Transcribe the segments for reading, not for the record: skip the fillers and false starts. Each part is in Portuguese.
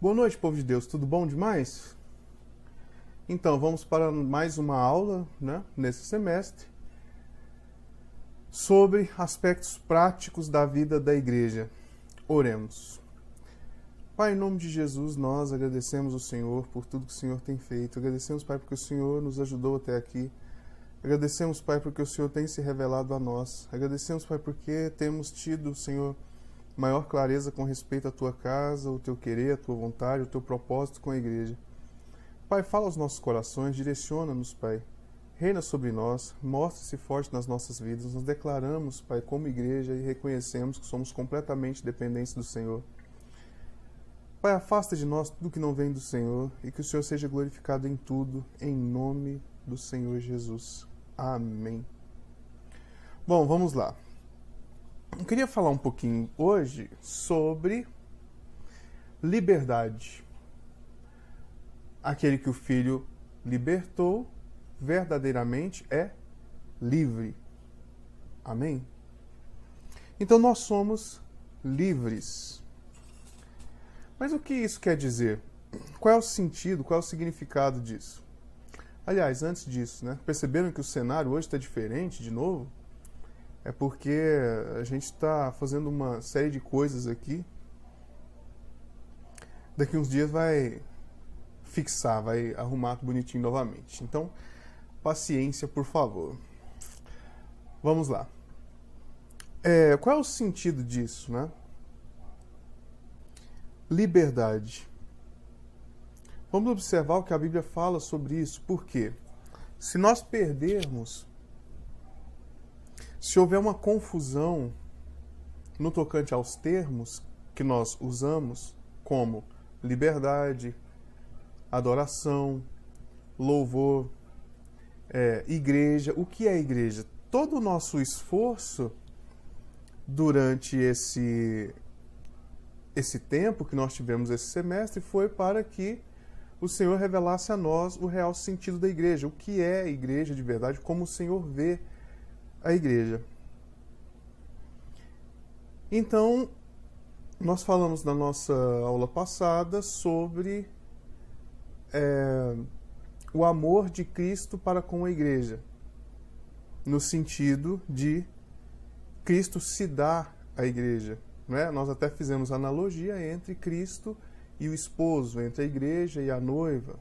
Boa noite, povo de Deus, tudo bom demais? Então, vamos para mais uma aula, nesse semestre, sobre aspectos práticos da vida da igreja. Oremos. Pai, em nome de Jesus, nós agradecemos ao Senhor por tudo que o Senhor tem feito. Agradecemos, Pai, porque o Senhor nos ajudou até aqui. Agradecemos, Pai, porque o Senhor tem se revelado a nós. Agradecemos, Pai, porque temos tido, Senhor, maior clareza com respeito à Tua casa, o Teu querer, a Tua vontade, o Teu propósito com a igreja. Pai, fala aos nossos corações, direciona-nos, Pai. Reina sobre nós, mostre-se forte nas nossas vidas. Nos declaramos, Pai, como igreja e reconhecemos que somos completamente dependentes do Senhor. Pai, afasta de nós tudo que não vem do Senhor e que o Senhor seja glorificado em tudo, em nome do Senhor Jesus. Amém. Bom, vamos lá. Eu queria falar um pouquinho hoje sobre liberdade. Aquele que o Filho libertou verdadeiramente é livre. Amém? Então nós somos livres. Mas o que isso quer dizer? Qual é o sentido, qual é o significado disso? Aliás, antes disso, perceberam que o cenário hoje está diferente de novo? É porque a gente está fazendo uma série de coisas aqui. Daqui uns dias vai fixar, vai arrumar bonitinho novamente. Então, paciência, por favor. Vamos lá. Qual é o sentido disso, Liberdade. Vamos observar o que a Bíblia fala sobre isso. Por quê? Se nós perdermos, se houver uma confusão no tocante aos termos que nós usamos, como liberdade, adoração, louvor, igreja. O que é igreja? Todo o nosso esforço durante esse tempo que nós tivemos esse semestre foi para que o Senhor revelasse a nós o real sentido da igreja. O que é a igreja de verdade, como o Senhor vê a igreja. Então, nós falamos na nossa aula passada sobre o amor de Cristo para com a igreja, no sentido de Cristo se dar à igreja. Nós até fizemos analogia entre Cristo e o esposo, entre a igreja e a noiva.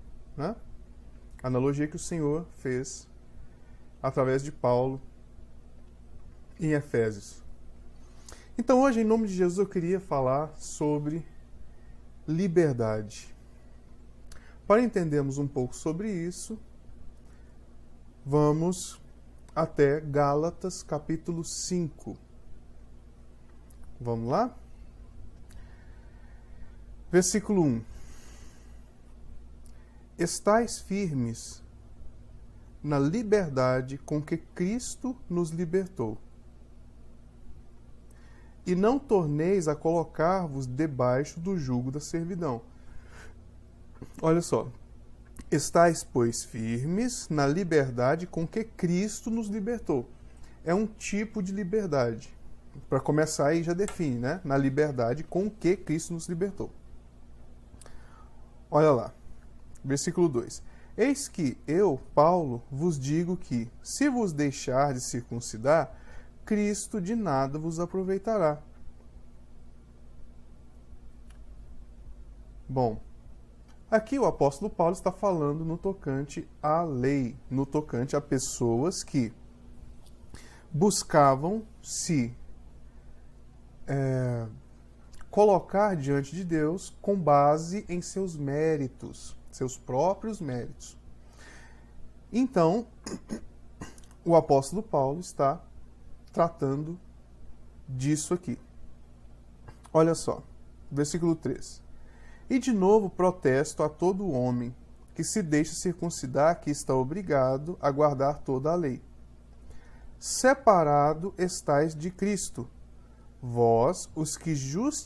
Analogia que o Senhor fez através de Paulo em Efésios. Então hoje, em nome de Jesus, eu queria falar sobre liberdade. Para entendermos um pouco sobre isso, vamos até Gálatas capítulo 5. Vamos lá? Versículo 1. Estais firmes na liberdade com que Cristo nos libertou. E não torneis a colocar-vos debaixo do jugo da servidão. Olha só. Estais, pois, firmes na liberdade com que Cristo nos libertou. É um tipo de liberdade. Para começar aí já define, Na liberdade com que Cristo nos libertou. Olha lá. Versículo 2. Eis que eu, Paulo, vos digo que, se vos deixar de circuncidar, Cristo de nada vos aproveitará. Bom, aqui o apóstolo Paulo está falando no tocante à lei, no tocante a pessoas que buscavam se colocar diante de Deus com base em seus méritos, seus próprios méritos. Então, o apóstolo Paulo está tratando disso aqui. Olha só, versículo 3. E de novo protesto a todo homem que se deixa circuncidar, que está obrigado a guardar toda a lei. Separado estais de Cristo, vós, os que vos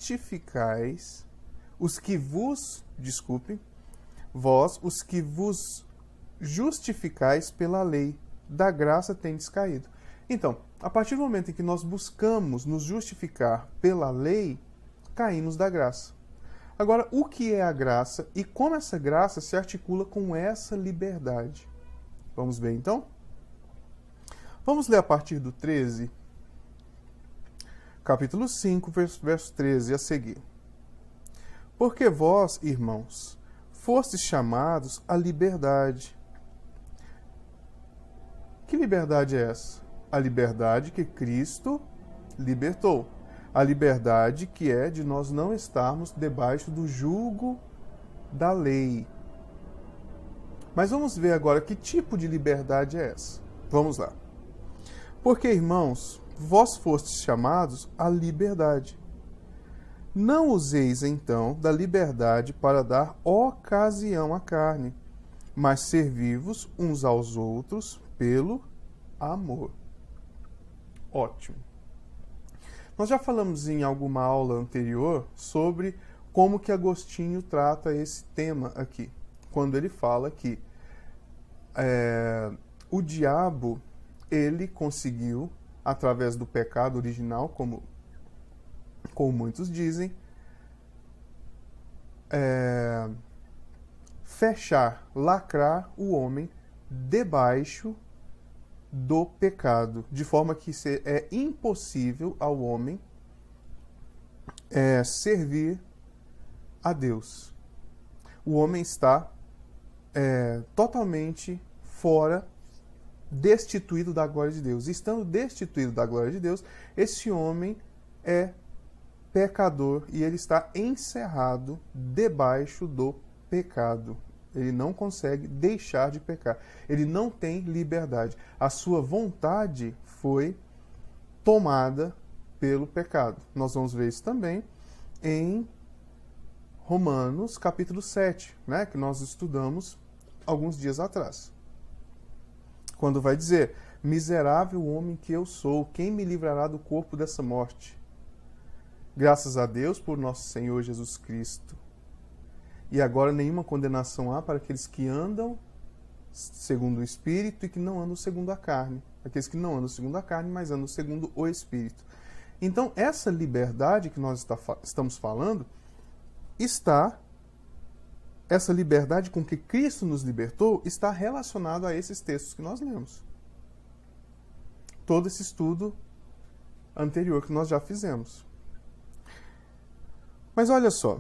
justificais pela lei, da graça tendes caído. Então, a partir do momento em que nós buscamos nos justificar pela lei, caímos da graça. Agora, o que é a graça e como essa graça se articula com essa liberdade? Vamos ver então? Vamos ler a partir do 13, capítulo 5, verso 13 a seguir. Porque vós, irmãos, fostes chamados à liberdade. Que liberdade é essa? A liberdade que Cristo libertou. A liberdade que é de nós não estarmos debaixo do jugo da lei. Mas vamos ver agora que tipo de liberdade é essa. Vamos lá. Porque, irmãos, vós fostes chamados à liberdade. Não useis, então, da liberdade para dar ocasião à carne, mas servi-vos uns aos outros pelo amor. Ótimo. Nós já falamos em alguma aula anterior sobre como que Agostinho trata esse tema aqui, quando ele fala que o diabo, ele conseguiu, através do pecado original, como muitos dizem, fechar, lacrar o homem debaixo do pecado, de forma que é impossível ao homem servir a Deus. O homem está totalmente fora, destituído da glória de Deus. Estando destituído da glória de Deus, esse homem é pecador e ele está encerrado debaixo do pecado. Ele não consegue deixar de pecar. Ele não tem liberdade. A sua vontade foi tomada pelo pecado. Nós vamos ver isso também em Romanos capítulo 7, né, que nós estudamos alguns dias atrás. Quando vai dizer: miserável homem que eu sou, quem me livrará do corpo dessa morte? Graças a Deus por nosso Senhor Jesus Cristo. E agora nenhuma condenação há para aqueles que andam segundo o Espírito e que não andam segundo a carne. Aqueles que não andam segundo a carne, mas andam segundo o Espírito. Então, essa liberdade que nós estamos falando, essa liberdade com que Cristo nos libertou, está relacionada a esses textos que nós lemos. Todo esse estudo anterior que nós já fizemos. Mas olha só.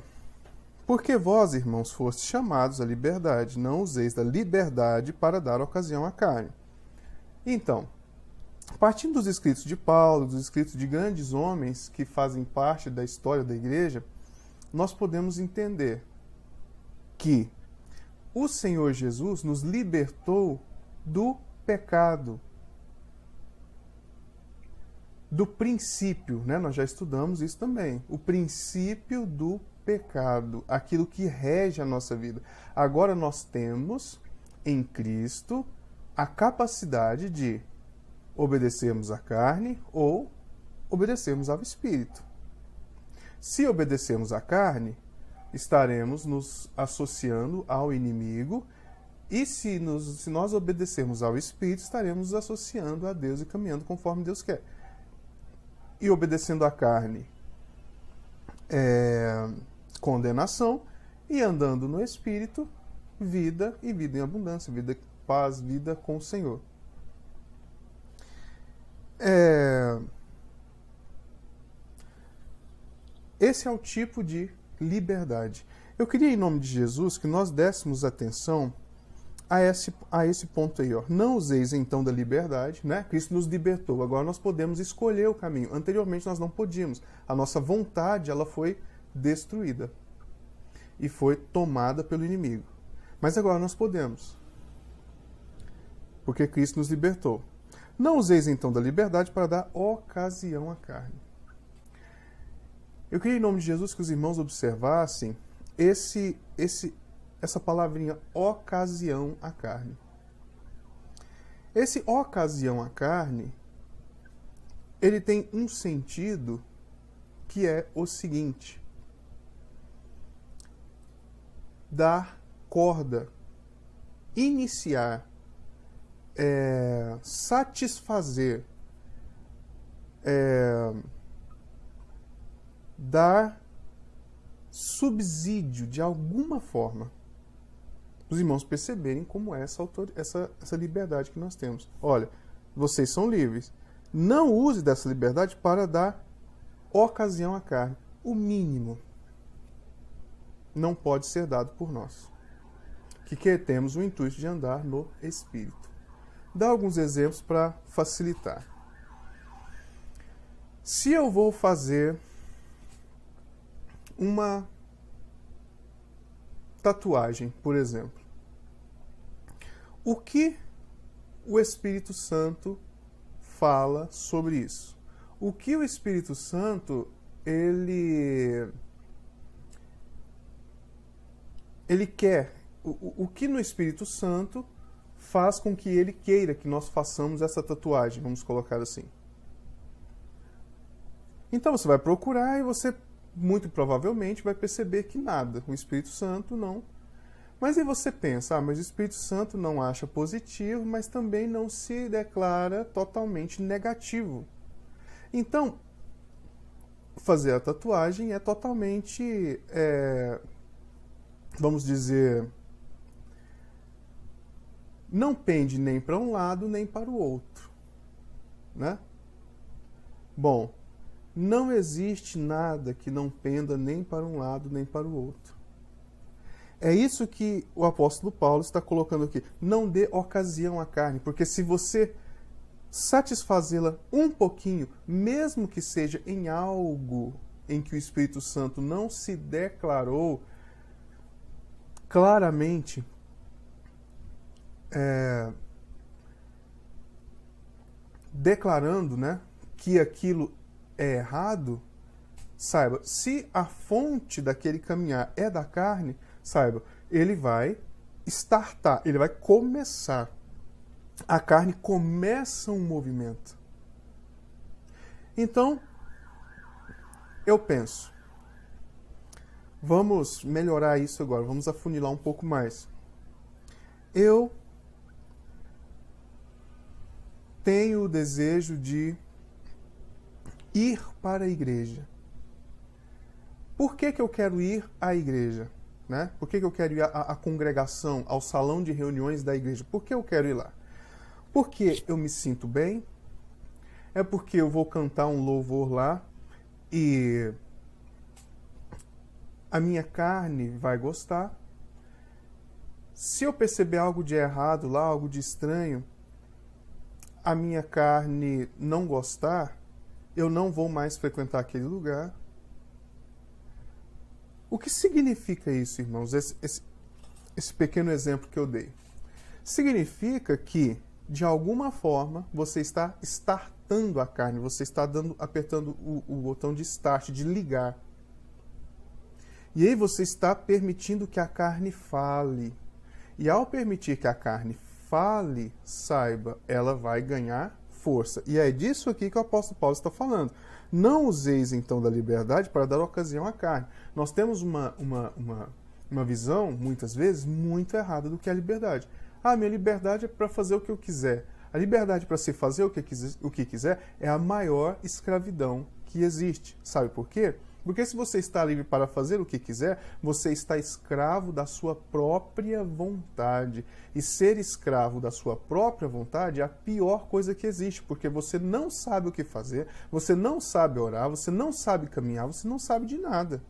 Porque vós, irmãos, fostes chamados à liberdade, não useis da liberdade para dar ocasião à carne. Então, partindo dos escritos de Paulo, dos escritos de grandes homens que fazem parte da história da igreja, nós podemos entender que o Senhor Jesus nos libertou do pecado, do princípio, né? Nós já estudamos isso também, o princípio do pecado, aquilo que rege a nossa vida. Agora nós temos em Cristo a capacidade de obedecermos à carne ou obedecermos ao Espírito. Se obedecermos à carne, estaremos nos associando ao inimigo, e se nós obedecermos ao Espírito, estaremos nos associando a Deus e caminhando conforme Deus quer. E obedecendo à carne, condenação, e andando no Espírito, vida e vida em abundância, vida, paz, vida com o Senhor. Esse é o tipo de liberdade. Eu queria, em nome de Jesus, que nós dessemos atenção a esse ponto aí. Ó. Não useis então da liberdade, né? Cristo nos libertou. Agora nós podemos escolher o caminho. Anteriormente nós não podíamos. A nossa vontade, ela foi destruída e foi tomada pelo inimigo. Mas agora nós podemos, porque Cristo nos libertou. Não useis então da liberdade para dar ocasião à carne. Eu queria, em nome de Jesus, que os irmãos observassem essa palavrinha, ocasião à carne. Esse ocasião à carne, ele tem um sentido que é o seguinte: dar corda, iniciar, satisfazer, dar subsídio de alguma forma. Os irmãos perceberem como é essa liberdade que nós temos. Olha, vocês são livres. Não use dessa liberdade para dar ocasião à carne. O mínimo não pode ser dado por nós, que temos o intuito de andar no Espírito. Dá alguns exemplos para facilitar. Se eu vou fazer uma tatuagem, por exemplo, o que o Espírito Santo fala sobre isso? O que o Espírito Santo ele quer? O que no Espírito Santo faz com que ele queira que nós façamos essa tatuagem, vamos colocar assim. Então você vai procurar e você muito provavelmente vai perceber que nada, o Espírito Santo não. Mas aí você pensa, mas o Espírito Santo não acha positivo, mas também não se declara totalmente negativo. Então, fazer a tatuagem é totalmente, vamos dizer, não pende nem para um lado nem para o outro, né? Bom, não existe nada que não penda nem para um lado nem para o outro. É isso que o apóstolo Paulo está colocando aqui. Não dê ocasião à carne, porque se você satisfazê-la um pouquinho, mesmo que seja em algo em que o Espírito Santo não se declarou claramente, declarando, né, que aquilo é errado, saiba, se a fonte daquele caminhar é da carne, saiba, ele vai startar, ele vai começar. A carne começa um movimento. Então, eu penso, vamos melhorar isso agora, vamos afunilar um pouco mais. Eu tenho o desejo de ir para a igreja. Por que eu quero ir à igreja? Né? Por que eu quero ir à congregação, ao salão de reuniões da igreja? Por que eu quero ir lá? Porque eu me sinto bem? É porque eu vou cantar um louvor lá e a minha carne vai gostar? Se eu perceber algo de errado lá, algo de estranho, a minha carne não gostar, eu não vou mais frequentar aquele lugar. O que significa isso, irmãos? Esse pequeno exemplo que eu dei. Significa que, de alguma forma, você está startando a carne, você está apertando o botão de start, de ligar. E aí você está permitindo que a carne fale. E ao permitir que a carne fale, saiba, ela vai ganhar força. E é disso aqui que o apóstolo Paulo está falando. Não useis, então, da liberdade para dar ocasião à carne. Nós temos uma visão, muitas vezes, muito errada do que é a liberdade. Minha liberdade é para fazer o que eu quiser. A liberdade para se fazer o que quiser é a maior escravidão que existe. Sabe por quê? Porque se você está livre para fazer o que quiser, você está escravo da sua própria vontade. E ser escravo da sua própria vontade é a pior coisa que existe, porque você não sabe o que fazer, você não sabe orar, você não sabe caminhar, você não sabe de nada.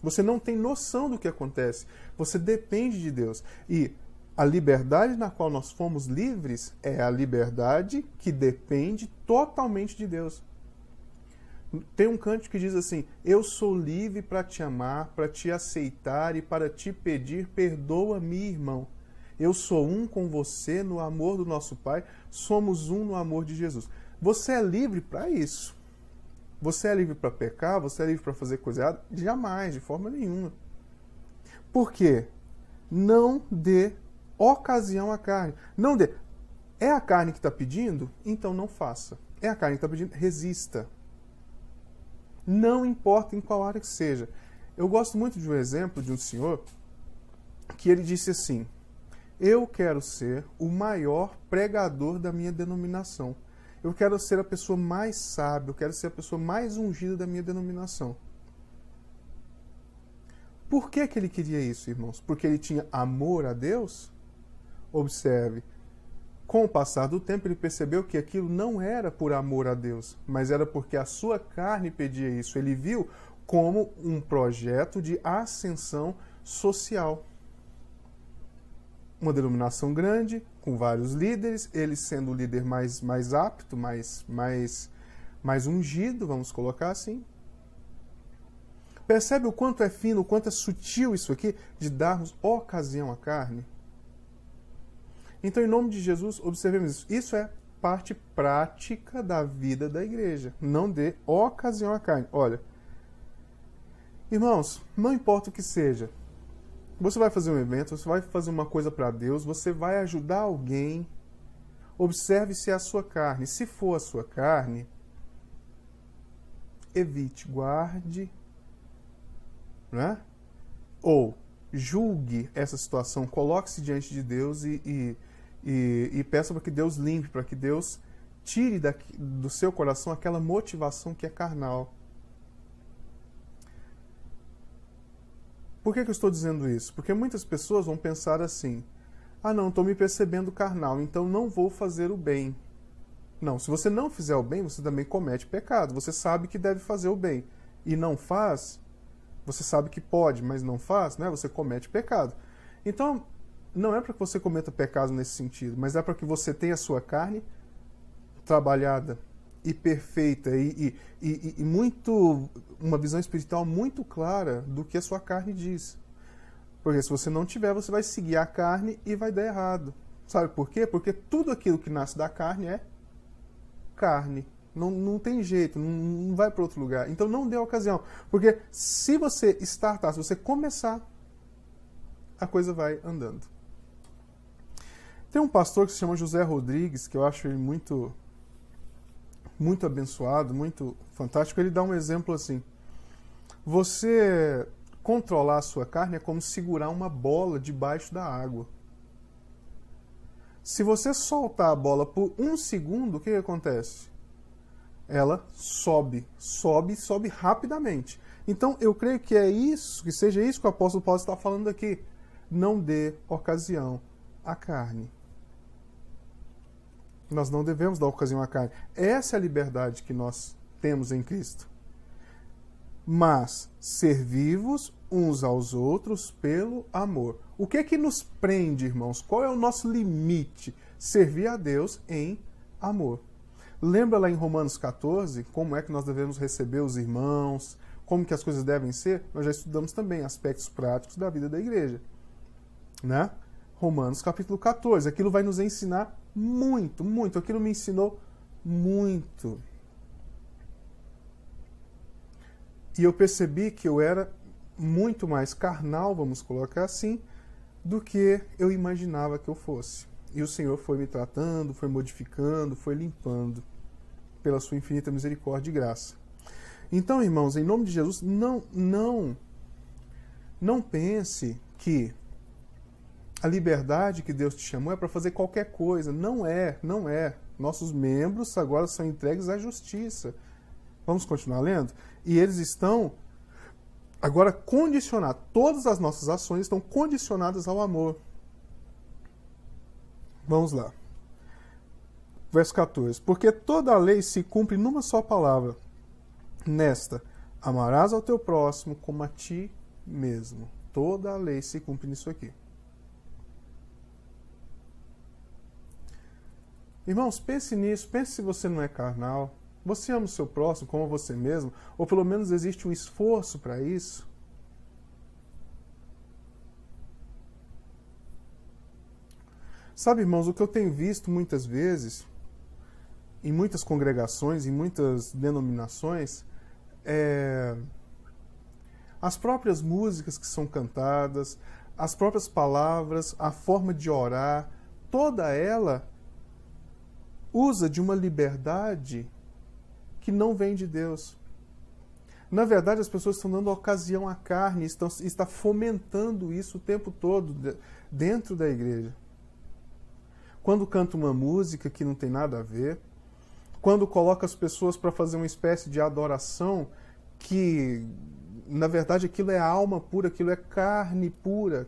Você não tem noção do que acontece. Você depende de Deus. E a liberdade na qual nós fomos livres é a liberdade que depende totalmente de Deus. Tem um cântico que diz assim: eu sou livre para te amar, para te aceitar e para te pedir, perdoa-me, irmão. Eu sou um com você no amor do nosso Pai, somos um no amor de Jesus. Você é livre para isso. Você é livre para pecar, você é livre para fazer coisa errada? Jamais, de forma nenhuma. Por quê? Não dê ocasião à carne. Não dê. É a carne que está pedindo? Então não faça. É a carne que está pedindo? Resista. Não importa em qual área que seja. Eu gosto muito de um exemplo de um senhor que ele disse assim: eu quero ser o maior pregador da minha denominação. Eu quero ser a pessoa mais sábia, eu quero ser a pessoa mais ungida da minha denominação. Por que que ele queria isso, irmãos? Porque ele tinha amor a Deus? Observe, com o passar do tempo ele percebeu que aquilo não era por amor a Deus, mas era porque a sua carne pedia isso. Ele viu como um projeto de ascensão social. Uma denominação grande, com vários líderes, ele sendo o líder mais apto, mais ungido, vamos colocar assim. Percebe o quanto é fino, o quanto é sutil isso aqui, de darmos ocasião à carne? Então, em nome de Jesus, observemos isso. Isso é parte prática da vida da igreja. Não dê ocasião à carne. Olha, irmãos, não importa o que seja, você vai fazer um evento, você vai fazer uma coisa para Deus, você vai ajudar alguém, observe se é a sua carne. Se for a sua carne, evite, guarde, né? Ou julgue essa situação, coloque-se diante de Deus e peça para que Deus limpe, para que Deus tire do seu coração aquela motivação que é carnal. Por que eu estou dizendo isso? Porque muitas pessoas vão pensar assim: ah, não, estou me percebendo carnal, então não vou fazer o bem. Não, se você não fizer o bem, você também comete pecado. Você sabe que deve fazer o bem e não faz, você sabe que pode, mas não faz, né? Você comete pecado. Então, não é para que você cometa pecado nesse sentido, mas é para que você tenha a sua carne trabalhada e perfeita e muito, uma visão espiritual muito clara do que a sua carne diz. Porque se você não tiver, você vai seguir a carne e vai dar errado. Sabe por quê? Porque tudo aquilo que nasce da carne é carne. Não tem jeito, não vai para outro lugar. Então não dê ocasião. Porque se você startar, se você começar, a coisa vai andando. Tem um pastor que se chama José Rodrigues, que eu acho ele muito abençoado, muito fantástico. Ele dá um exemplo assim: você controlar a sua carne é como segurar uma bola debaixo da água. Se você soltar a bola por 1 segundo, o que acontece? Ela sobe rapidamente. Então eu creio que que seja isso que o apóstolo Paulo está falando aqui. Não dê ocasião à carne. Nós não devemos dar ocasião à carne. Essa é a liberdade que nós temos em Cristo. Mas servir-vos uns aos outros pelo amor. O que é que nos prende, irmãos? Qual é o nosso limite? Servir a Deus em amor. Lembra lá em Romanos 14, como é que nós devemos receber os irmãos, como que as coisas devem ser? Nós já estudamos também aspectos práticos da vida da igreja, né? Romanos capítulo 14, aquilo vai nos ensinar muito, aquilo me ensinou muito. E eu percebi que eu era muito mais carnal, vamos colocar assim, do que eu imaginava que eu fosse. E o Senhor foi me tratando, foi modificando, foi limpando, pela sua infinita misericórdia e graça. Então, irmãos, em nome de Jesus, não pense que a liberdade que Deus te chamou é para fazer qualquer coisa. Não é. Nossos membros agora são entregues à justiça. Vamos continuar lendo? E eles estão agora condicionados. Todas as nossas ações estão condicionadas ao amor. Vamos lá. Verso 14. Porque toda a lei se cumpre numa só palavra. Nesta, amarás ao teu próximo como a ti mesmo. Toda a lei se cumpre nisso aqui. Irmãos, pense nisso. Pense se você não é carnal. Você ama o seu próximo como você mesmo? Ou pelo menos existe um esforço para isso? Sabe, irmãos, o que eu tenho visto muitas vezes, em muitas congregações, em muitas denominações, as próprias músicas que são cantadas, as próprias palavras, a forma de orar, toda ela usa de uma liberdade que não vem de Deus. Na verdade, as pessoas estão dando ocasião à carne, está fomentando isso o tempo todo dentro da igreja. Quando canta uma música que não tem nada a ver, quando coloca as pessoas para fazer uma espécie de adoração que na verdade, aquilo é alma pura, aquilo é carne pura,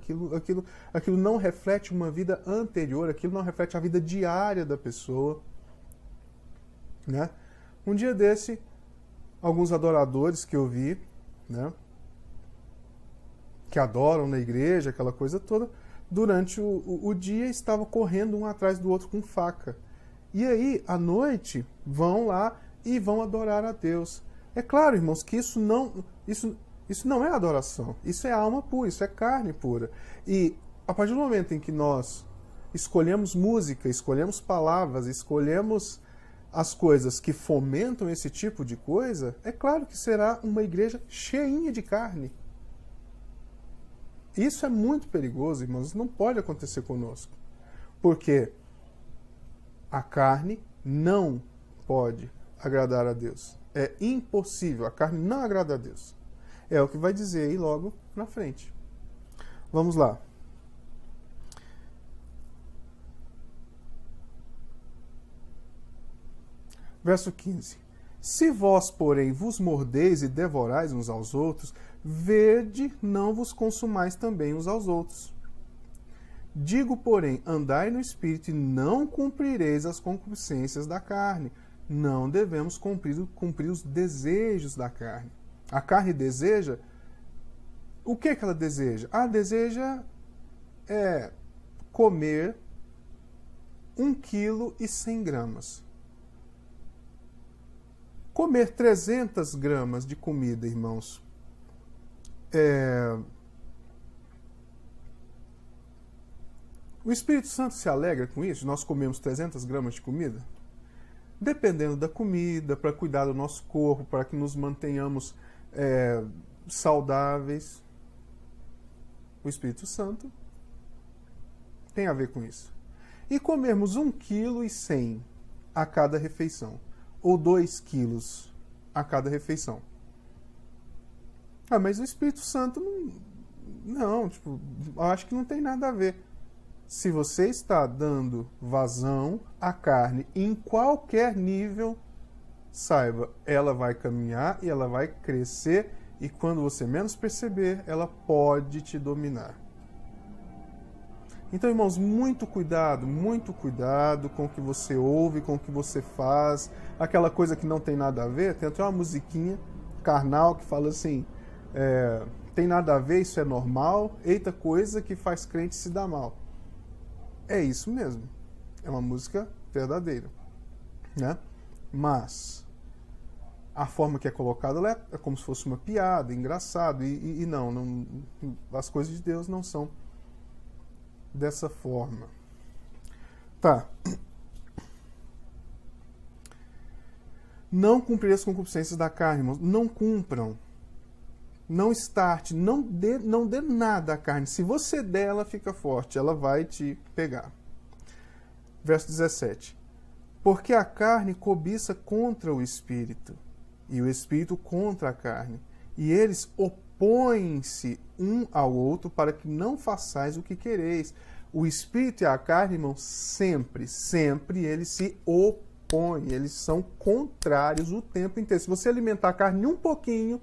aquilo não reflete uma vida anterior, aquilo não reflete a vida diária da pessoa. Né? Um dia desse, alguns adoradores que eu vi, né, que adoram na igreja, aquela coisa toda, durante o dia estavam correndo um atrás do outro com faca. E aí, à noite, vão lá e vão adorar a Deus. É claro, irmãos, que isso não é adoração. Isso é alma pura, isso é carne pura. E a partir do momento em que nós escolhemos música, escolhemos palavras, escolhemos as coisas que fomentam esse tipo de coisa, é claro que será uma igreja cheinha de carne. Isso é muito perigoso, irmãos. Isso não pode acontecer conosco. Porque a carne não pode agradar a Deus. É impossível. A carne não agrada a Deus. É o que vai dizer aí logo na frente. Vamos lá. Verso 15. Se vós, porém, vos mordeis e devorais uns aos outros, vede, não vos consumais também uns aos outros. Digo, porém, andai no Espírito e não cumprireis as concupiscências da carne. Não devemos cumprir os desejos da carne. A carne deseja... O que ela deseja? Ela deseja comer 1,1 kg. Comer 300 gramas de comida, irmãos, o Espírito Santo se alegra com isso? Nós comemos 300 gramas de comida? Dependendo da comida, para cuidar do nosso corpo, para que nos mantenhamos saudáveis. O Espírito Santo tem a ver com isso. E comermos 1,1 kg a cada refeição. Ou 2 quilos a cada refeição. Mas o Espírito Santo não, acho que não tem nada a ver. Se você está dando vazão à carne em qualquer nível, saiba, ela vai caminhar e ela vai crescer, e quando você menos perceber, ela pode te dominar. Então, irmãos, muito cuidado com o que você ouve, com o que você faz, aquela coisa que não tem nada a ver. Tem até uma musiquinha carnal que fala assim, tem nada a ver, isso é normal, eita coisa que faz crente se dar mal. É isso mesmo, é uma música verdadeira, né? Mas a forma que é colocada ela é como se fosse uma piada, engraçado, e não, as coisas de Deus não são dessa forma. Tá. Não cumprir as concupiscências da carne, irmãos. Não cumpram. Não starte. Não dê nada à carne. Se você der, ela fica forte. Ela vai te pegar. Verso 17. Porque a carne cobiça contra o Espírito, e o Espírito contra a carne. E eles opõem-se um ao outro para que não façais o que quereis. O Espírito e a carne, irmão, sempre eles se opõem. Eles são contrários o tempo inteiro. Se você alimentar a carne um pouquinho,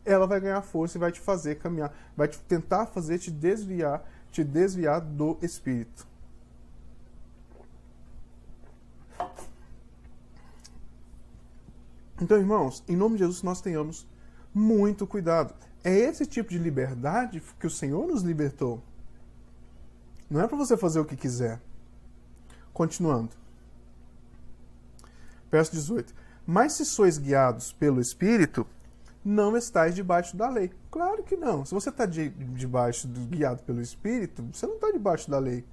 ela vai ganhar força e vai te fazer caminhar. Vai tentar fazer te desviar do Espírito. Então, irmãos, em nome de Jesus, nós tenhamos muito cuidado. É esse tipo de liberdade que o Senhor nos libertou. Não é para você fazer o que quiser. Continuando. Verso 18. Mas se sois guiados pelo Espírito, não estáis debaixo da lei. Claro que não. Se você está guiado pelo Espírito, você não está debaixo da lei.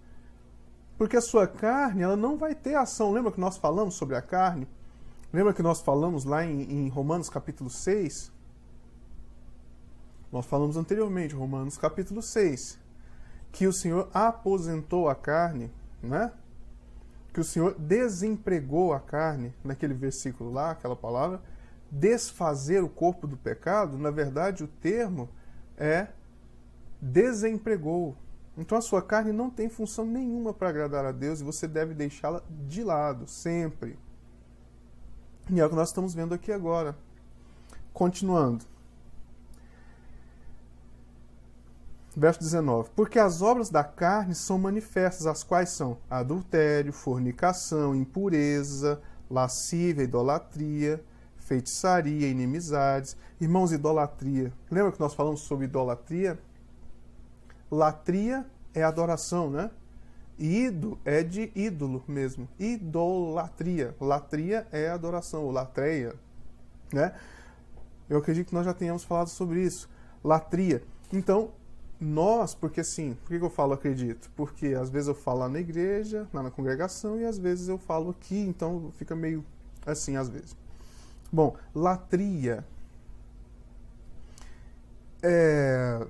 Porque a sua carne, ela não vai ter ação. Lembra que nós falamos sobre a carne? Lembra que nós falamos lá em Romanos capítulo 6? Nós falamos anteriormente, Romanos capítulo 6, que o Senhor aposentou a carne, né? Que o Senhor desempregou a carne, naquele versículo lá, aquela palavra, desfazer o corpo do pecado. Na verdade, o termo é desempregou. Então a sua carne não tem função nenhuma para agradar a Deus e você deve deixá-la de lado, sempre. E é o que nós estamos vendo aqui agora. Continuando. Verso 19. Porque as obras da carne são manifestas, as quais são adultério, fornicação, impureza, lascívia, idolatria, feitiçaria, inimizades. Irmãos, idolatria. Lembra que nós falamos sobre idolatria? Latria é adoração, né? Ido é de ídolo mesmo. Idolatria. Latria é adoração, ou latreia, né? Eu acredito que nós já tenhamos falado sobre isso. Latria. Então, nós, porque assim, por que eu falo acredito? Porque às vezes eu falo lá na igreja, lá na congregação, e às vezes eu falo aqui, então fica meio assim às vezes. Bom, latria é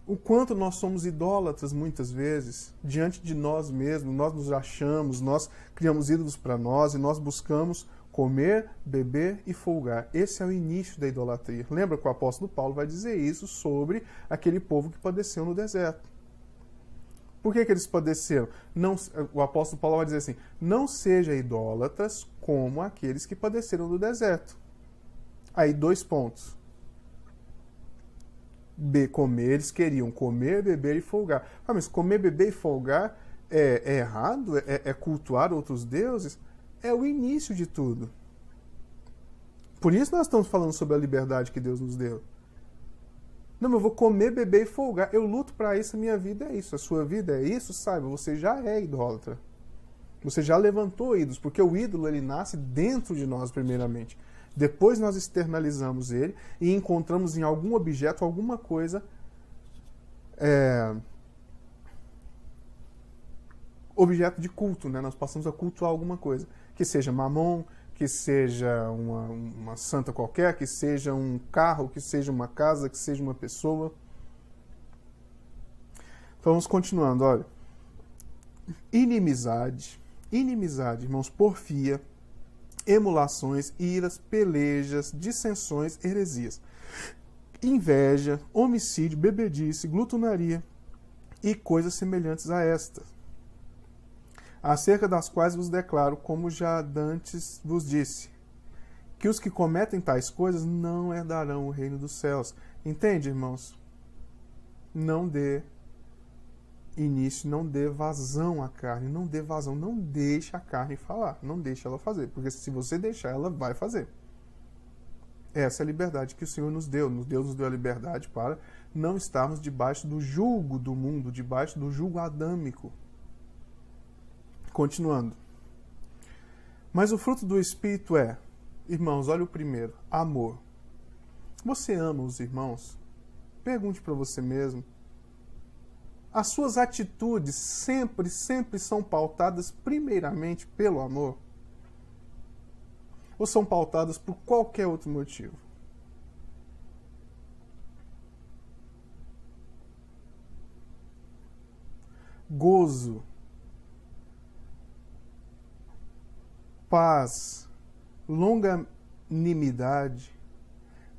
o quanto nós somos idólatras muitas vezes, diante de nós mesmos, nós nos achamos, nós criamos ídolos para nós e nós buscamos comer, beber e folgar. Esse é o início da idolatria. Lembra que o apóstolo Paulo vai dizer isso sobre aquele povo que padeceu no deserto. Por que eles padeceram? Não, o apóstolo Paulo vai dizer assim, não sejam idólatras como aqueles que padeceram no deserto. Aí, 2 pontos. Eles queriam comer, beber e folgar. Ah, mas comer, beber e folgar é errado? É cultuar outros deuses? É o início de tudo. Por isso nós estamos falando sobre a liberdade que Deus nos deu. Não, eu vou comer, beber e folgar. Eu luto para isso, a minha vida é isso. A sua vida é isso, saiba, você já é idólatra. Você já levantou ídolos, porque o ídolo ele nasce dentro de nós primeiramente. Depois nós externalizamos ele e encontramos em algum objeto, alguma coisa, objeto de culto, né? Nós passamos a cultuar alguma coisa. Que seja mamon, que seja uma santa qualquer, que seja um carro, que seja uma casa, que seja uma pessoa. Então vamos continuando, olha. Inimizade, irmãos, porfia, emulações, iras, pelejas, dissensões, heresias, inveja, homicídio, bebedice, glutonaria e coisas semelhantes a estas, acerca das quais vos declaro, como já dantes vos disse, que os que cometem tais coisas não herdarão o reino dos céus. Entende, irmãos? Não dê início, não dê vazão à carne, não dê vazão, não deixe a carne falar, não deixe ela fazer, porque se você deixar, ela vai fazer. Essa é a liberdade que o Senhor nos deu. Deus nos deu a liberdade para não estarmos debaixo do jugo do mundo, debaixo do jugo adâmico. Continuando. Mas o fruto do Espírito é, irmãos, olha o primeiro, amor. Você ama os irmãos? Pergunte para você mesmo. As suas atitudes sempre são pautadas primeiramente pelo amor? Ou são pautadas por qualquer outro motivo? Gozo, paz, longanimidade,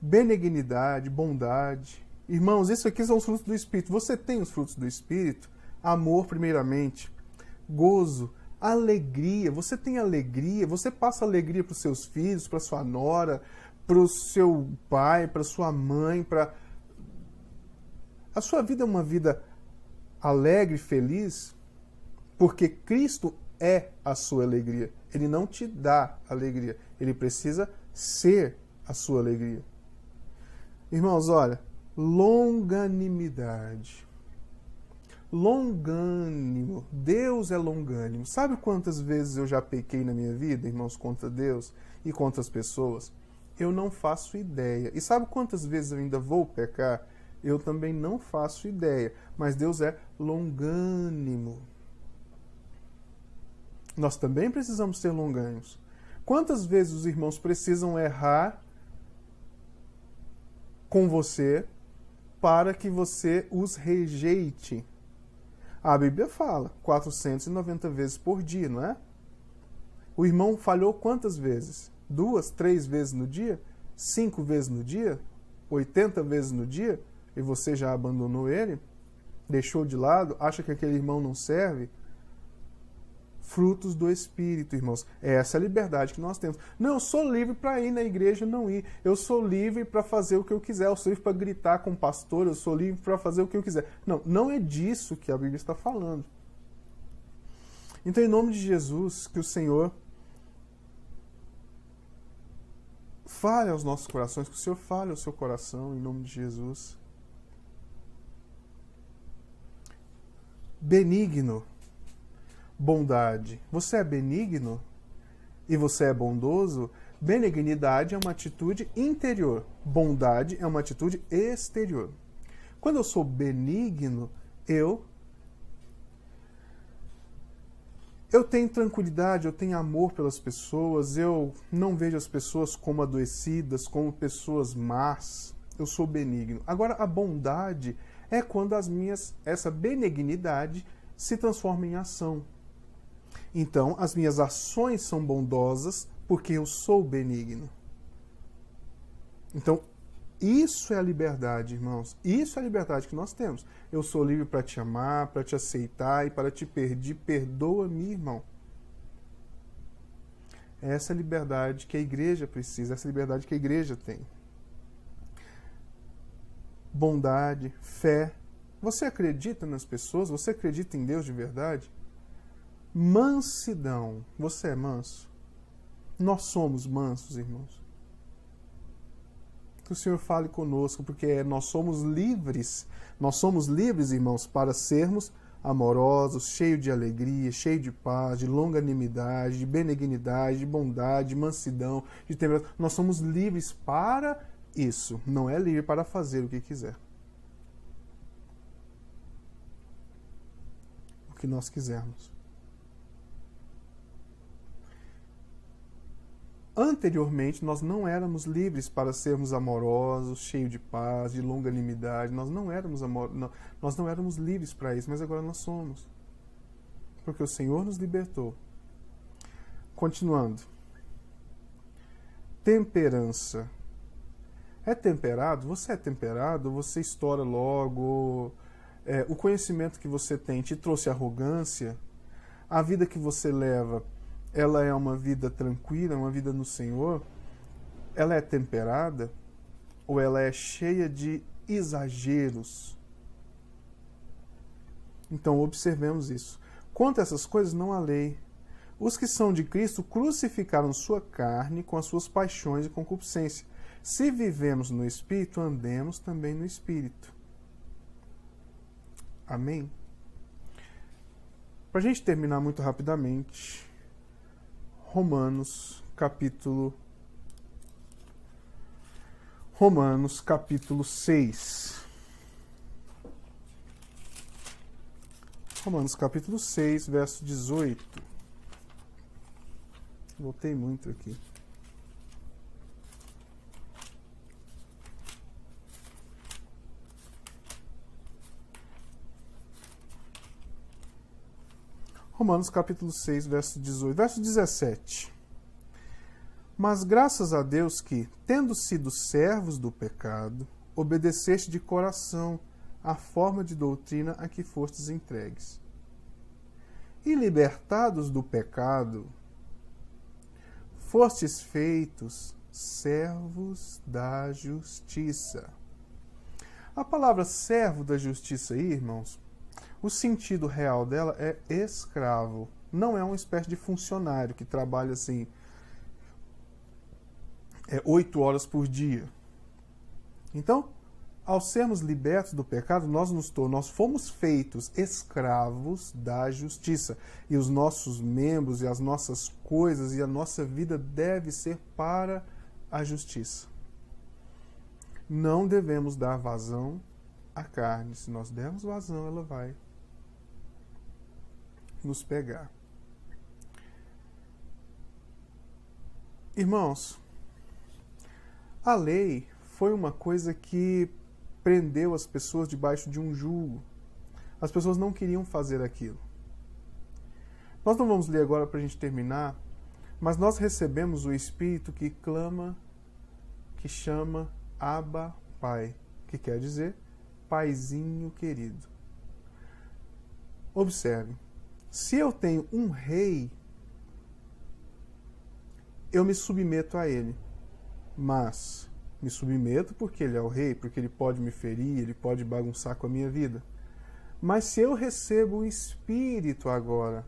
benignidade, bondade. Irmãos, isso aqui são os frutos do Espírito. Você tem os frutos do Espírito? Amor, primeiramente. Gozo, alegria. Você tem alegria? Você passa alegria para os seus filhos, para sua nora, para o seu pai, para sua mãe, para... A sua vida é uma vida alegre, feliz? Porque Cristo é a sua alegria. Ele não te dá alegria. Ele precisa ser a sua alegria. Irmãos, olha, longanimidade. Longânimo. Deus é longânimo. Sabe quantas vezes eu já pequei na minha vida, irmãos, contra Deus e contra as pessoas? Eu não faço ideia. E sabe quantas vezes eu ainda vou pecar? Eu também não faço ideia. Mas Deus é longânimo. Nós também precisamos ser longânimos. Quantas vezes os irmãos precisam errar com você para que você os rejeite? A Bíblia fala 490 vezes por dia, não é? O irmão falhou quantas vezes? 2, 3 vezes no dia? 5 vezes no dia? 80 vezes no dia? E você já abandonou ele? Deixou de lado? Acha que aquele irmão não serve? frutos do Espírito, irmãos. Essa é a liberdade que nós temos. Não, eu sou livre para ir na igreja e não ir. Eu sou livre para fazer o que eu quiser. Eu sou livre para gritar com o pastor. Eu sou livre para fazer o que eu quiser. Não, não é disso que a Bíblia está falando. Então, em nome de Jesus, que o Senhor fale aos nossos corações, que o Senhor fale ao seu coração, em nome de Jesus. Benigno. Bondade. Você é benigno? E você é bondoso? Benignidade é uma atitude interior. Bondade é uma atitude exterior. Quando eu sou benigno, eu tenho tranquilidade, eu tenho amor pelas pessoas, eu não vejo as pessoas como adoecidas, como pessoas más. Eu sou benigno. Agora, a bondade é quando essa benignidade se transforma em ação. Então, as minhas ações são bondosas porque eu sou benigno. Então, isso é a liberdade, irmãos. Isso é a liberdade que nós temos. Eu sou livre para te amar, para te aceitar e para te pedir. Perdoa-me, irmão. Essa é a liberdade que a igreja precisa, essa é a liberdade que a igreja tem. Bondade, fé. Você acredita nas pessoas? Você acredita em Deus de verdade? Mansidão. Você é manso? Nós somos mansos, irmãos. Que o Senhor fale conosco, porque nós somos livres. Nós somos livres, irmãos, para sermos amorosos, cheios de alegria, cheios de paz, de longanimidade, de benignidade, de bondade, de mansidão, de temperança. Nós somos livres para isso. Não é livre para fazer o que quiser. O que nós quisermos. Anteriormente, nós não éramos livres para sermos amorosos, cheios de paz, de longanimidade. Nós não éramos livres para isso, mas agora nós somos. Porque o Senhor nos libertou. Continuando. Temperança. É temperado? Você é temperado? Você estoura logo? O conhecimento que você tem te trouxe arrogância? A vida que você leva, ela é uma vida tranquila, uma vida no Senhor? Ela é temperada? Ou ela é cheia de exageros? Então, observemos isso. Quanto a essas coisas, não há lei. Os que são de Cristo crucificaram sua carne com as suas paixões e concupiscência. Se vivemos no Espírito, andemos também no Espírito. Amém? Para a gente terminar muito rapidamente, Romanos capítulo 6. Romanos capítulo 6, verso 18. Voltei muito aqui. Romanos capítulo 6, verso 18. Verso 17. Mas graças a Deus que, tendo sido servos do pecado, obedeceste de coração à forma de doutrina a que fostes entregues. E libertados do pecado, fostes feitos servos da justiça. A palavra servo da justiça aí, irmãos, o sentido real dela é escravo. Não é uma espécie de funcionário que trabalha assim 8 horas por dia. Então, ao sermos libertos do pecado, nós fomos feitos escravos da justiça. E os nossos membros e as nossas coisas e a nossa vida deve ser para a justiça. Não devemos dar vazão à carne. Se nós dermos vazão, ela vai nos pegar. Irmãos, a lei foi uma coisa que prendeu as pessoas debaixo de um jugo. As pessoas não queriam fazer aquilo. Nós não vamos ler agora para a gente terminar, mas nós recebemos o Espírito que clama, que chama Abba, Pai, que quer dizer Paizinho querido. Observe, Se eu tenho um rei, eu me submeto a ele. Mas me submeto porque ele é o rei, porque ele pode me ferir, ele pode bagunçar com a minha vida. Mas se eu recebo o Espírito agora,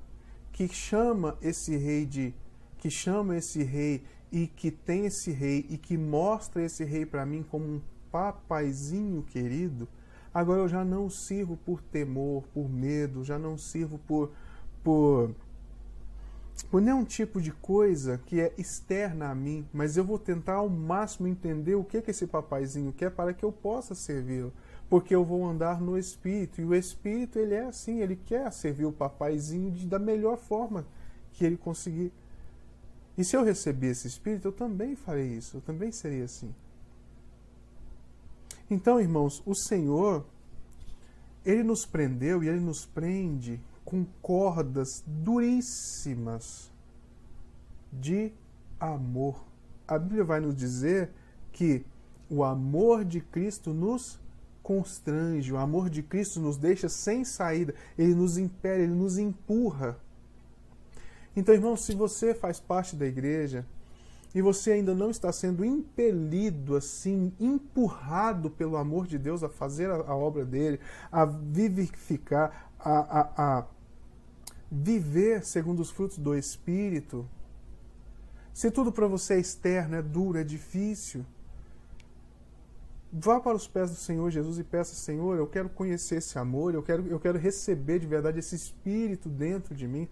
que chama esse rei e que tem esse rei e que mostra esse rei para mim como um papaizinho querido, agora eu já não sirvo por temor, por medo, já não sirvo por nenhum tipo de coisa que é externa a mim, mas eu vou tentar ao máximo entender o que esse papaizinho quer para que eu possa servi-lo, porque eu vou andar no Espírito, e o Espírito ele é assim, ele quer servir o papaizinho da melhor forma que ele conseguir. E se eu receber esse Espírito, eu também farei isso, eu também seria assim. Então, irmãos, o Senhor, ele nos prendeu e ele nos prende com cordas duríssimas de amor. A Bíblia vai nos dizer que o amor de Cristo nos constrange, o amor de Cristo nos deixa sem saída, ele nos impele, ele nos empurra. Então, irmão, se você faz parte da igreja e você ainda não está sendo impelido, assim, empurrado pelo amor de Deus a fazer a obra dele, a vivificar, a viver segundo os frutos do Espírito, se tudo para você é externo, é duro, é difícil, vá para os pés do Senhor Jesus e peça: Senhor, eu quero conhecer esse amor, eu quero receber de verdade esse Espírito dentro de mim,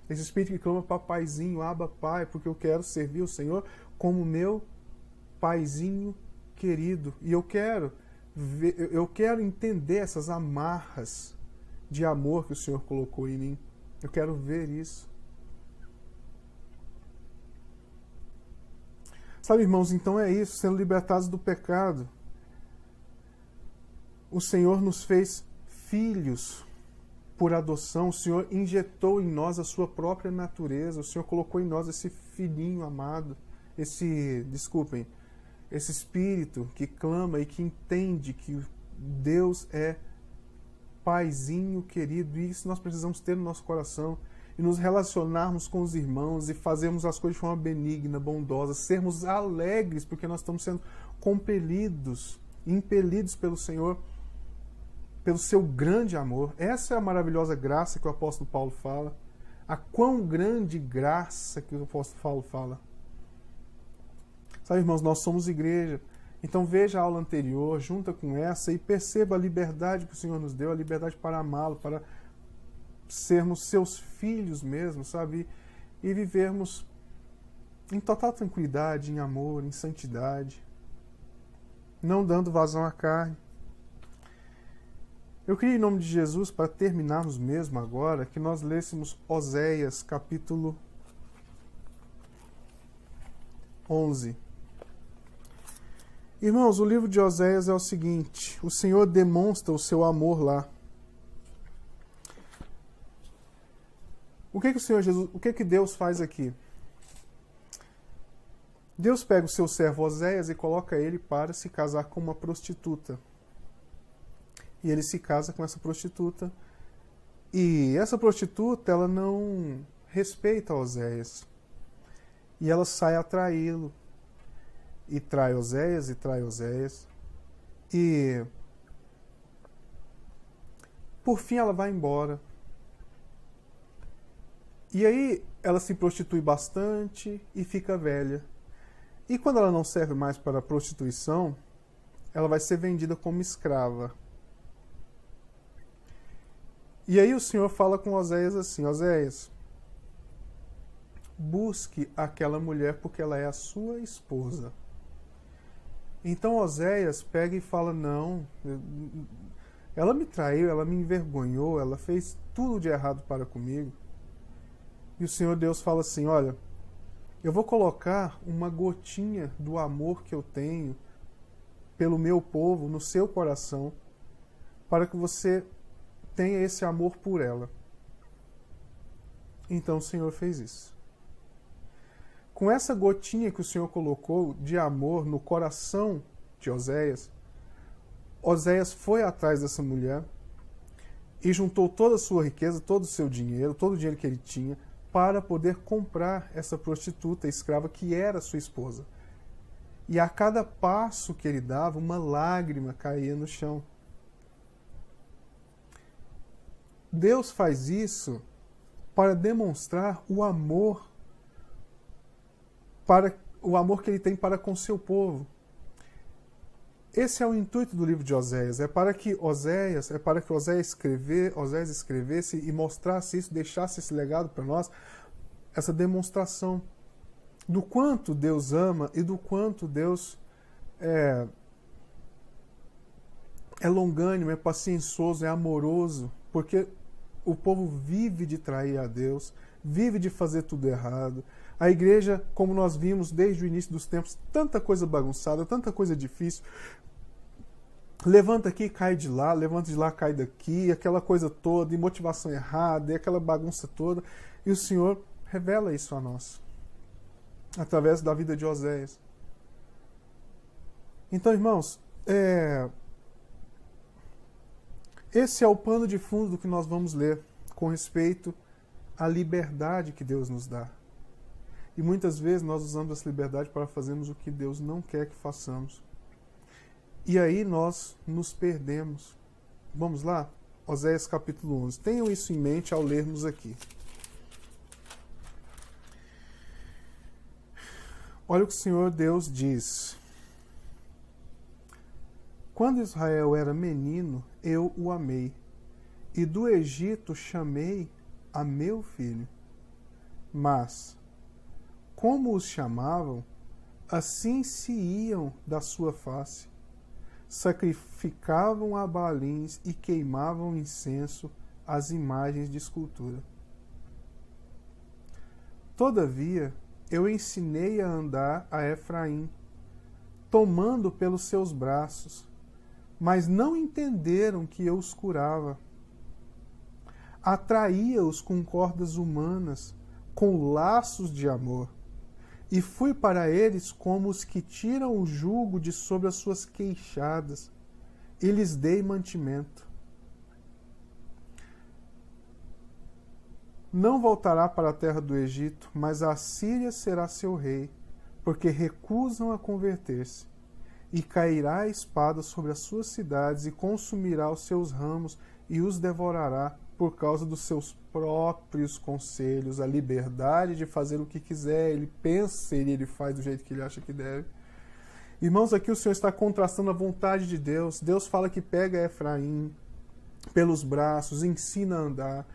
esse Espírito que clama papaizinho, Abba Pai, porque eu quero servir o Senhor como meu paizinho querido. E eu quero entender essas amarras de amor que o Senhor colocou em mim. Eu quero ver isso. Sabe, irmãos, então é isso, sendo libertados do pecado. O Senhor nos fez filhos por adoção, o Senhor injetou em nós a sua própria natureza, o Senhor colocou em nós esse filhinho amado, esse espírito que clama e que entende que Deus é paizinho querido, e isso nós precisamos ter no nosso coração, e nos relacionarmos com os irmãos e fazermos as coisas de forma benigna, bondosa, sermos alegres porque nós estamos sendo compelidos, impelidos pelo Senhor, pelo seu grande amor. Essa é a maravilhosa graça que o apóstolo Paulo fala. A quão grande graça que o apóstolo Paulo fala. Sabe, irmãos, nós somos igreja. Então veja a aula anterior, junta com essa e perceba a liberdade que o Senhor nos deu, a liberdade para amá-lo, para sermos seus filhos mesmo, sabe? E vivermos em total tranquilidade, em amor, em santidade, não dando vazão à carne. Eu queria, em nome de Jesus, para terminarmos mesmo agora, que nós lêssemos Oséias, capítulo 11. Irmãos, o livro de Oséias é o seguinte: o Senhor demonstra o seu amor lá. O que o Senhor Jesus, o que Deus faz aqui? Deus pega o seu servo Oséias e coloca ele para se casar com uma prostituta. E ele se casa com essa prostituta. E essa prostituta, ela não respeita Oséias. E ela sai a traí-lo. E trai Oséias, e trai Oséias. E por fim ela vai embora. E aí ela se prostitui bastante e fica velha. E quando ela não serve mais para a prostituição, ela vai ser vendida como escrava. E aí o Senhor fala com Oséias assim: Oséias, busque aquela mulher porque ela é a sua esposa. Então Oséias pega e fala: não, ela me traiu, ela me envergonhou, ela fez tudo de errado para comigo. E o Senhor Deus fala assim: olha, eu vou colocar uma gotinha do amor que eu tenho pelo meu povo no seu coração, para que você tenha esse amor por ela. Então o Senhor fez isso. Com essa gotinha que o Senhor colocou de amor no coração de Oséias, Oséias foi atrás dessa mulher e juntou toda a sua riqueza, todo o seu dinheiro, todo o dinheiro que ele tinha, para poder comprar essa prostituta escrava que era sua esposa. E a cada passo que ele dava, uma lágrima caía no chão. Deus faz isso para demonstrar o amor que ele tem para com seu povo. Esse é o intuito do livro de Oséias, é para que Oséias escrevesse e mostrasse isso, deixasse esse legado para nós, essa demonstração do quanto Deus ama e do quanto Deus é longânimo, é paciencioso, é amoroso, porque o povo vive de trair a Deus, vive de fazer tudo errado. A igreja, como nós vimos desde o início dos tempos, tanta coisa bagunçada, tanta coisa difícil. Levanta aqui, cai de lá, levanta de lá, cai daqui, aquela coisa toda, e motivação errada, e aquela bagunça toda. E o Senhor revela isso a nós, através da vida de Oséias. Então, irmãos, esse é o pano de fundo do que nós vamos ler com respeito à liberdade que Deus nos dá. E muitas vezes nós usamos essa liberdade para fazermos o que Deus não quer que façamos. E aí nós nos perdemos. Vamos lá? Oséias capítulo 11. Tenham isso em mente ao lermos aqui. Olha o que o Senhor Deus diz. Quando Israel era menino, eu o amei, e do Egito chamei a meu filho. Mas, como os chamavam, assim se iam da sua face. Sacrificavam a Baalins e queimavam incenso às imagens de escultura. Todavia, eu ensinei a andar a Efraim, tomando pelos seus braços, mas não entenderam que eu os curava. Atraía-os com cordas humanas, com laços de amor, e fui para eles como os que tiram o jugo de sobre as suas queixadas, e lhes dei mantimento. Não voltará para a terra do Egito, mas a Síria será seu rei, porque recusam a converter-se. E cairá a espada sobre as suas cidades, e consumirá os seus ramos, e os devorará, por causa dos seus próprios conselhos, a liberdade de fazer o que quiser, ele pensa e ele faz do jeito que ele acha que deve. Irmãos, aqui o Senhor está contrastando a vontade de Deus. Deus fala que pega Efraim pelos braços, ensina a andar.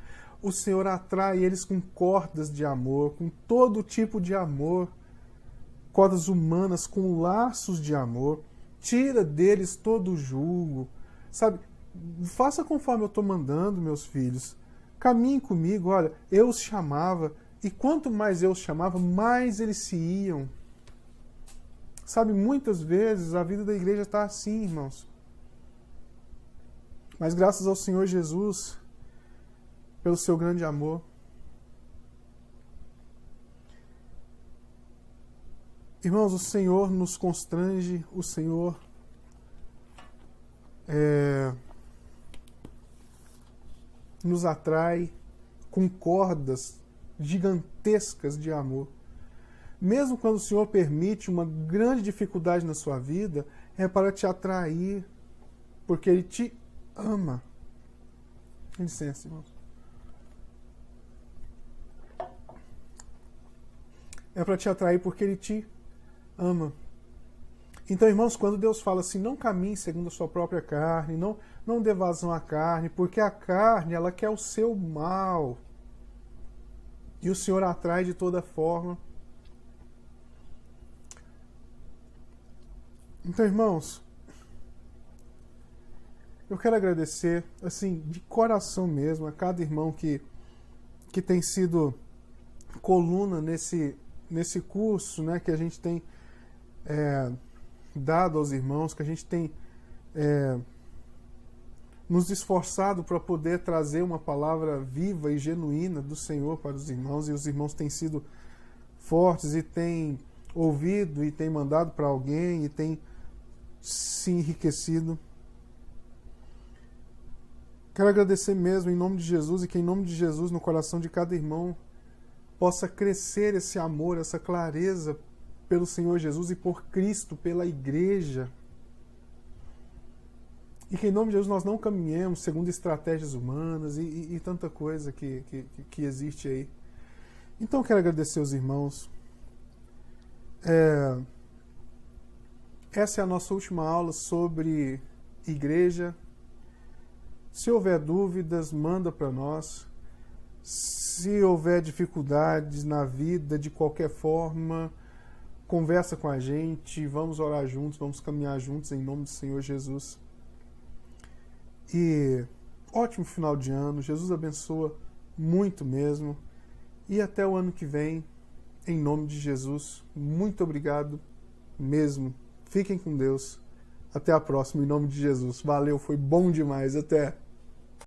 O Senhor atrai eles com cordas de amor, com todo tipo de amor, cordas humanas, com laços de amor, tira deles todo o jugo, sabe? Faça conforme eu estou mandando, meus filhos. Caminhem comigo, olha, eu os chamava, e quanto mais eu os chamava, mais eles se iam. Sabe, muitas vezes a vida da igreja está assim, irmãos. Mas graças ao Senhor Jesus, pelo seu grande amor, irmãos, o Senhor nos constrange, o Senhor nos atrai com cordas gigantescas de amor. Mesmo quando o Senhor permite uma grande dificuldade na sua vida, é para te atrair, porque Ele te ama. Com licença, irmãos. É para te atrair porque Ele te ama. Então, irmãos, quando Deus fala assim, não caminhe segundo a sua própria carne, não dê vazão à carne, porque a carne, ela quer o seu mal. E o Senhor atrai de toda forma. Então, irmãos, eu quero agradecer, assim, de coração mesmo, a cada irmão que tem sido coluna nesse curso, né, que a gente tem dado aos irmãos, que a gente tem nos esforçado para poder trazer uma palavra viva e genuína do Senhor para os irmãos, e os irmãos têm sido fortes e têm ouvido e têm mandado para alguém e têm se enriquecido. Quero agradecer mesmo em nome de Jesus e que em nome de Jesus no coração de cada irmão possa crescer esse amor, essa clareza pelo Senhor Jesus e por Cristo, pela igreja. E que em nome de Jesus nós não caminhemos segundo estratégias humanas e tanta coisa que existe aí. Então eu quero agradecer aos irmãos. Essa é a nossa última aula sobre igreja. Se houver dúvidas, manda para nós. Se houver dificuldades na vida, de qualquer forma, conversa com a gente, vamos orar juntos, vamos caminhar juntos em nome do Senhor Jesus. E ótimo final de ano, Jesus abençoa muito mesmo. E até o ano que vem, em nome de Jesus, muito obrigado mesmo. Fiquem com Deus. Até a próxima, em nome de Jesus. Valeu, foi bom demais. Até.